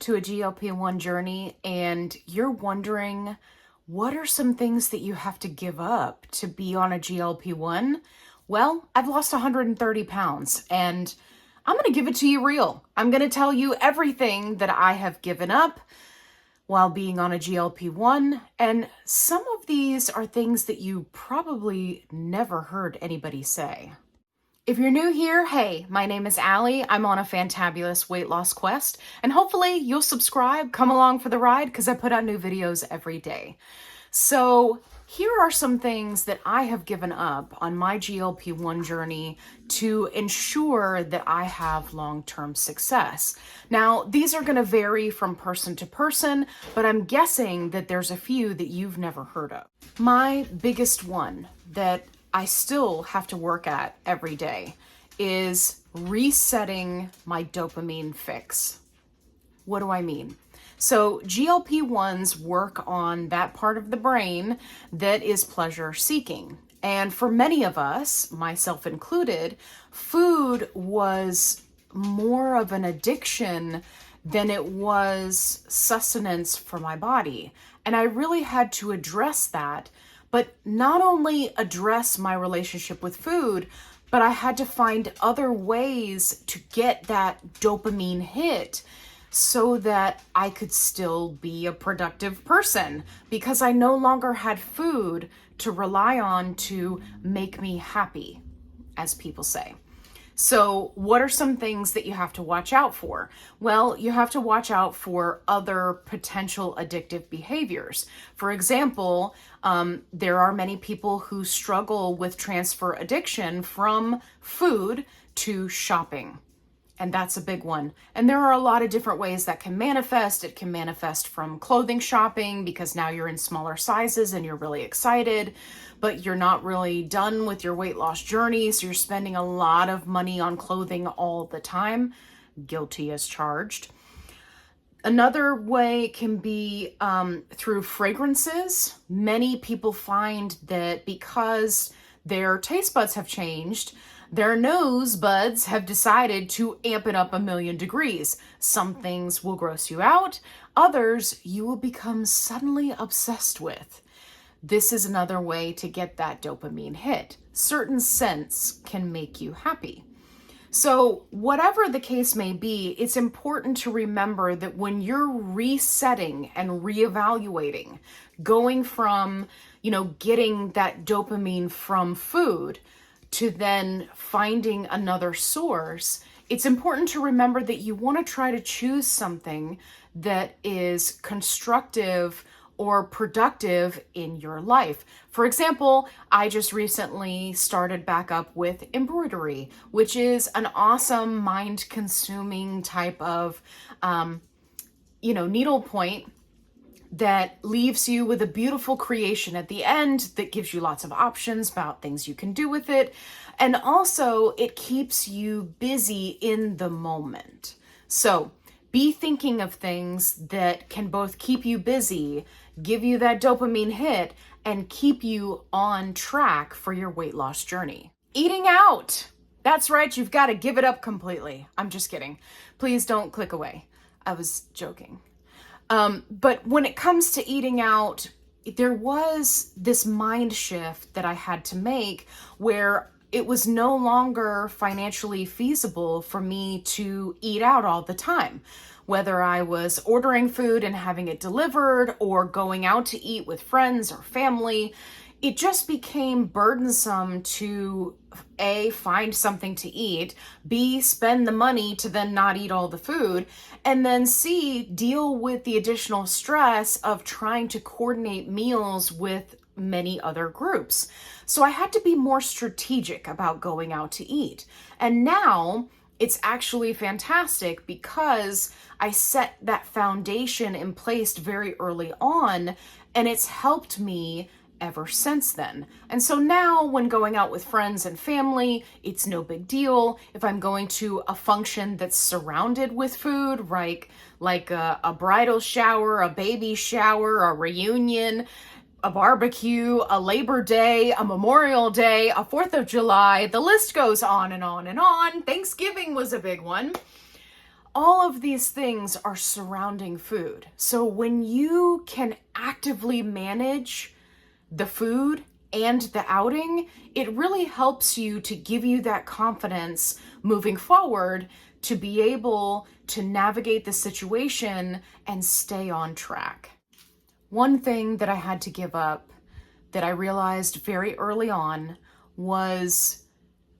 to a GLP-1 journey and you're wondering, what are some things that you have to give up to be on a GLP-1? Well, I've lost 130 pounds and I'm going to give it to you real. I'm going to tell you everything that I have given up while being on a GLP-1. And some of these are things that you probably never heard anybody say. If you're new here, hey, my name is Allie. I'm on a fantabulous weight loss quest, and hopefully you'll subscribe, come along for the ride, because I put out new videos every day. So here are some things that I have given up on my GLP-1 journey to ensure that I have long-term success. Now, these are going to vary from person to person, but I'm guessing that there's a few that you've never heard of. My biggest one that I still have to work at every day is resetting my dopamine fix. What do I mean? So GLP-1s work on that part of the brain that is pleasure seeking. And for many of us, myself included, food was more of an addiction than it was sustenance for my body. And I really had to address that. But not only address my relationship with food, but I had to find other ways to get that dopamine hit so that I could still be a productive person, because I no longer had food to rely on to make me happy, as people say. So what are some things that you have to watch out for? Well, you have to watch out for other potential addictive behaviors. For example, there are many people who struggle with transfer addiction from food to shopping. And that's a big one. And there are a lot of different ways that can manifest. It can manifest from clothing shopping because now you're in smaller sizes and you're really excited, but you're not really done with your weight loss journey. So you're spending a lot of money on clothing all the time. Guilty as charged. Another way can be through fragrances. Many people find that because their taste buds have changed, their nose buds have decided to amp it up 1,000,000 degrees. Some things will gross you out. Others you will become suddenly obsessed with. This is another way to get that dopamine hit. Certain scents can make you happy. So whatever the case may be, it's important to remember that when you're resetting and reevaluating, going from, getting that dopamine from food to then finding another source, it's important to remember that you want to try to choose something that is constructive or productive in your life. For example, I just recently started back up with embroidery, which is an awesome mind-consuming type of, needlepoint that leaves you with a beautiful creation at the end that gives you lots of options about things you can do with it. And also it keeps you busy in the moment. So be thinking of things that can both keep you busy, give you that dopamine hit, and keep you on track for your weight loss journey. Eating out. That's right, you've got to give it up completely. I'm just kidding. Please don't click away. I was joking. But when it comes to eating out, there was this mind shift that I had to make where it was no longer financially feasible for me to eat out all the time. Whether I was ordering food and having it delivered or going out to eat with friends or family, it just became burdensome to A, find something to eat, B, spend the money to then not eat all the food, and then C, deal with the additional stress of trying to coordinate meals with many other groups. So I had to be more strategic about going out to eat. And now it's actually fantastic because I set that foundation in place very early on, and it's helped me ever since then. And so now when going out with friends and family, it's no big deal. If I'm going to a function that's surrounded with food, like a bridal shower, a baby shower, a reunion, a barbecue, a Labor Day, a Memorial Day, a 4th of July, the list goes on and on and on. Thanksgiving was a big one. All of these things are surrounding food. So when you can actively manage the food and the outing, it really helps you to give you that confidence moving forward to be able to navigate the situation and stay on track. One thing that I had to give up that I realized very early on was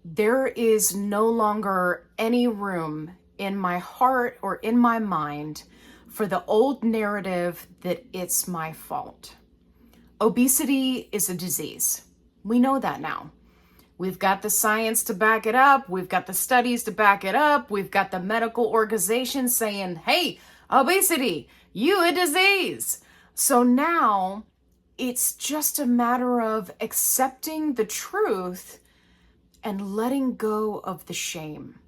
there is no longer any room in my heart or in my mind for the old narrative that it's my fault. Obesity is a disease. We know that now. We've got the science to back it up. We've got the studies to back it up. We've got the medical organizations saying, hey, obesity, you a disease. So now it's just a matter of accepting the truth and letting go of the shame.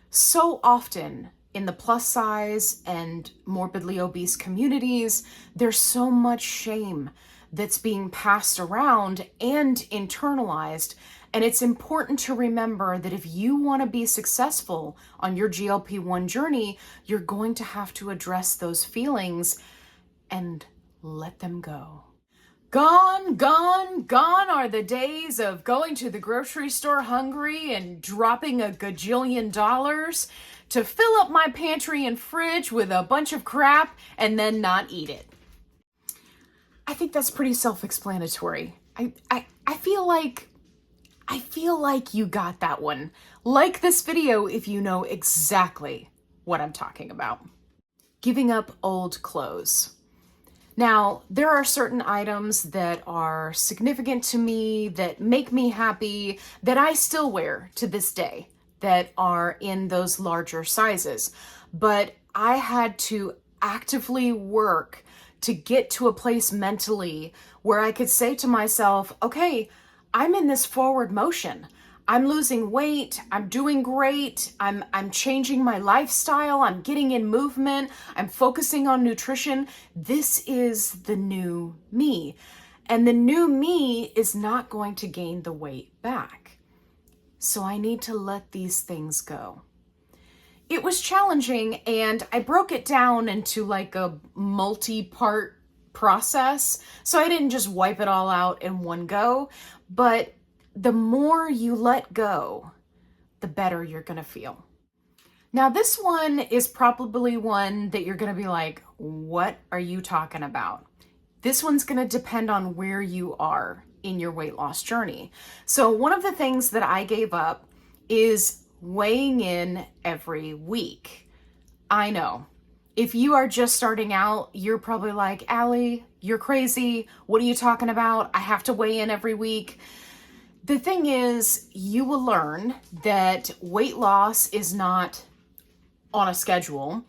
So often in the plus size and morbidly obese communities, there's so much shame that's being passed around and internalized. And it's important to remember that if you want to be successful on your GLP-1 journey, you're going to have to address those feelings and let them go. Gone, gone, gone are the days of going to the grocery store hungry and dropping a gajillion dollars to fill up my pantry and fridge with a bunch of crap and then not eat it. I think that's pretty self-explanatory. I feel like you got that one. Like this video if you know exactly what I'm talking about. Giving up old clothes. Now, there are certain items that are significant to me, that make me happy, that I still wear to this day, that are in those larger sizes. But I had to actively work to get to a place mentally where I could say to myself, okay, I'm in this forward motion. I'm losing weight. I'm doing great. I'm changing my lifestyle. I'm getting in movement. I'm focusing on nutrition. This is the new me. And the new me is not going to gain the weight back. So I need to let these things go. It was challenging, and I broke it down into like a multi-part process. So I didn't just wipe it all out in one go, but the more you let go, the better you're going to feel. Now, this one is probably one that you're going to be like, what are you talking about? This one's going to depend on where you are in your weight loss journey. So one of the things that I gave up is weighing in every week. I know. If you are just starting out, you're probably like, Allie, you're crazy. What are you talking about? I have to weigh in every week. The thing is, you will learn that weight loss is not on a schedule.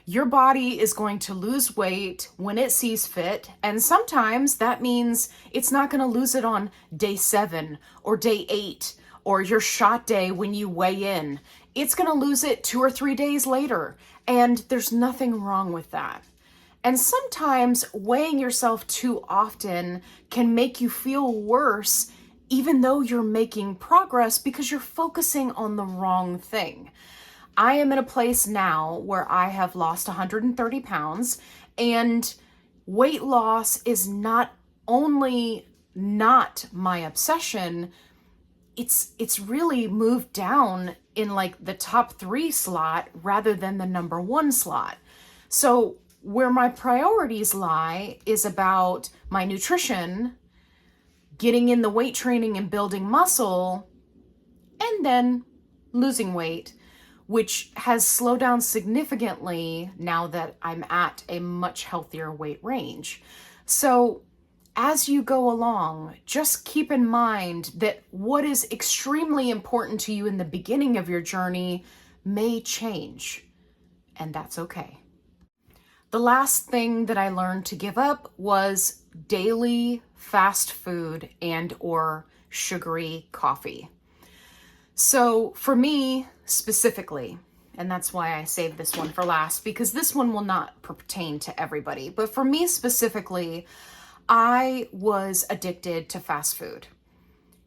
Your body is going to lose weight when it sees fit. And sometimes that means it's not going to lose it on day 7 or day 8 or your shot day when you weigh in. It's going to lose it 2 or 3 days later. And there's nothing wrong with that. And sometimes weighing yourself too often can make you feel worse even though you're making progress because you're focusing on the wrong thing. I am in a place now where I have lost 130 pounds, and weight loss is not only not my obsession, it's really moved down in like the top 3 slot rather than the number 1 slot. So where my priorities lie is about my nutrition, getting in the weight training and building muscle, and then losing weight, which has slowed down significantly now that I'm at a much healthier weight range. So as you go along, just keep in mind that what is extremely important to you in the beginning of your journey may change, and that's okay. The last thing that I learned to give up was daily fast food and or sugary coffee. So for me specifically, and that's why I saved this one for last, because this one will not pertain to everybody, but for me specifically, I was addicted to fast food.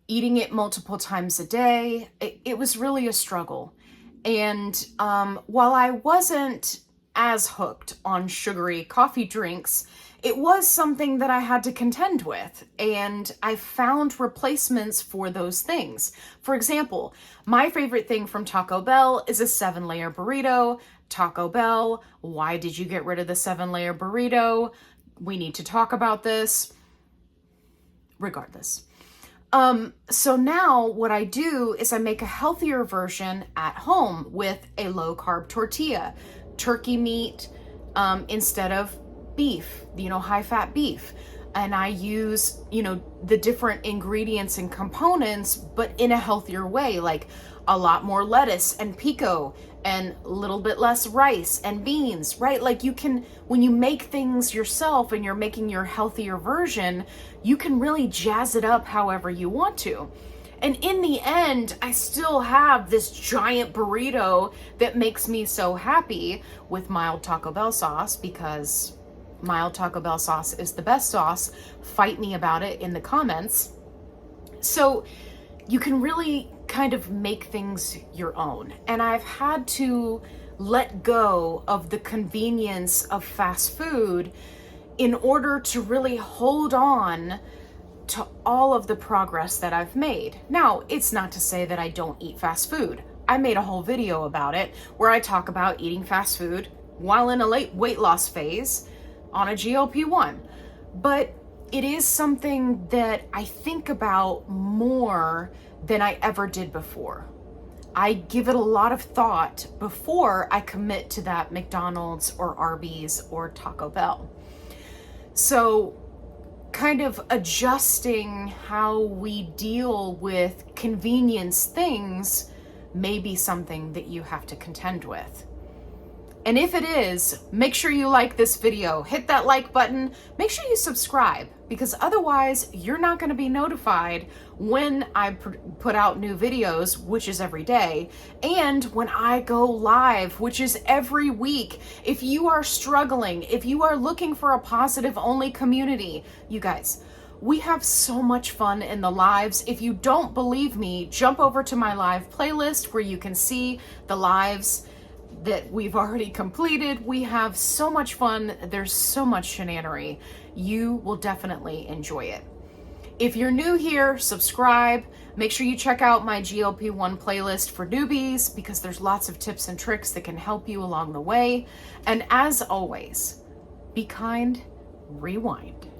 Eating it multiple times a day, it was really a struggle. And while I wasn't as hooked on sugary coffee drinks, it was something that I had to contend with, and I found replacements for those things. For example, my favorite thing from Taco Bell is a 7-layer burrito. Taco Bell, why did you get rid of the 7-layer burrito? We need to talk about this. Regardless. So now what I do is I make a healthier version at home with a low carb tortilla, turkey meat, instead of beef, high fat beef. And I use, the different ingredients and components, but in a healthier way, like a lot more lettuce and pico and a little bit less rice and beans, right? Like when you make things yourself and you're making your healthier version, you can really jazz it up however you want to. And in the end, I still have this giant burrito that makes me so happy with mild Taco Bell sauce, because mild Taco Bell sauce is the best sauce. Fight me about it in the comments. So you can really kind of make things your own. And I've had to let go of the convenience of fast food in order to really hold on to all of the progress that I've made. Now, it's not to say that I don't eat fast food. I made a whole video about it where I talk about eating fast food while in a late weight loss phase on a GLP-1. But it is something that I think about more than I ever did before. I give it a lot of thought before I commit to that McDonald's or Arby's or Taco Bell. So kind of adjusting how we deal with convenience things may be something that you have to contend with. And if it is, make sure you like this video, hit that like button, make sure you subscribe, because otherwise you're not going to be notified when I put out new videos, which is every day, and when I go live, which is every week. If you are struggling, if you are looking for a positive only community, you guys, we have so much fun in the lives. If you don't believe me, jump over to my live playlist where you can see the lives that we've already completed. We have so much fun. There's so much shenanery. You will definitely enjoy it. If you're new here, subscribe. Make sure you check out my GLP-1 playlist for newbies, because there's lots of tips and tricks that can help you along the way. And as always, be kind, rewind.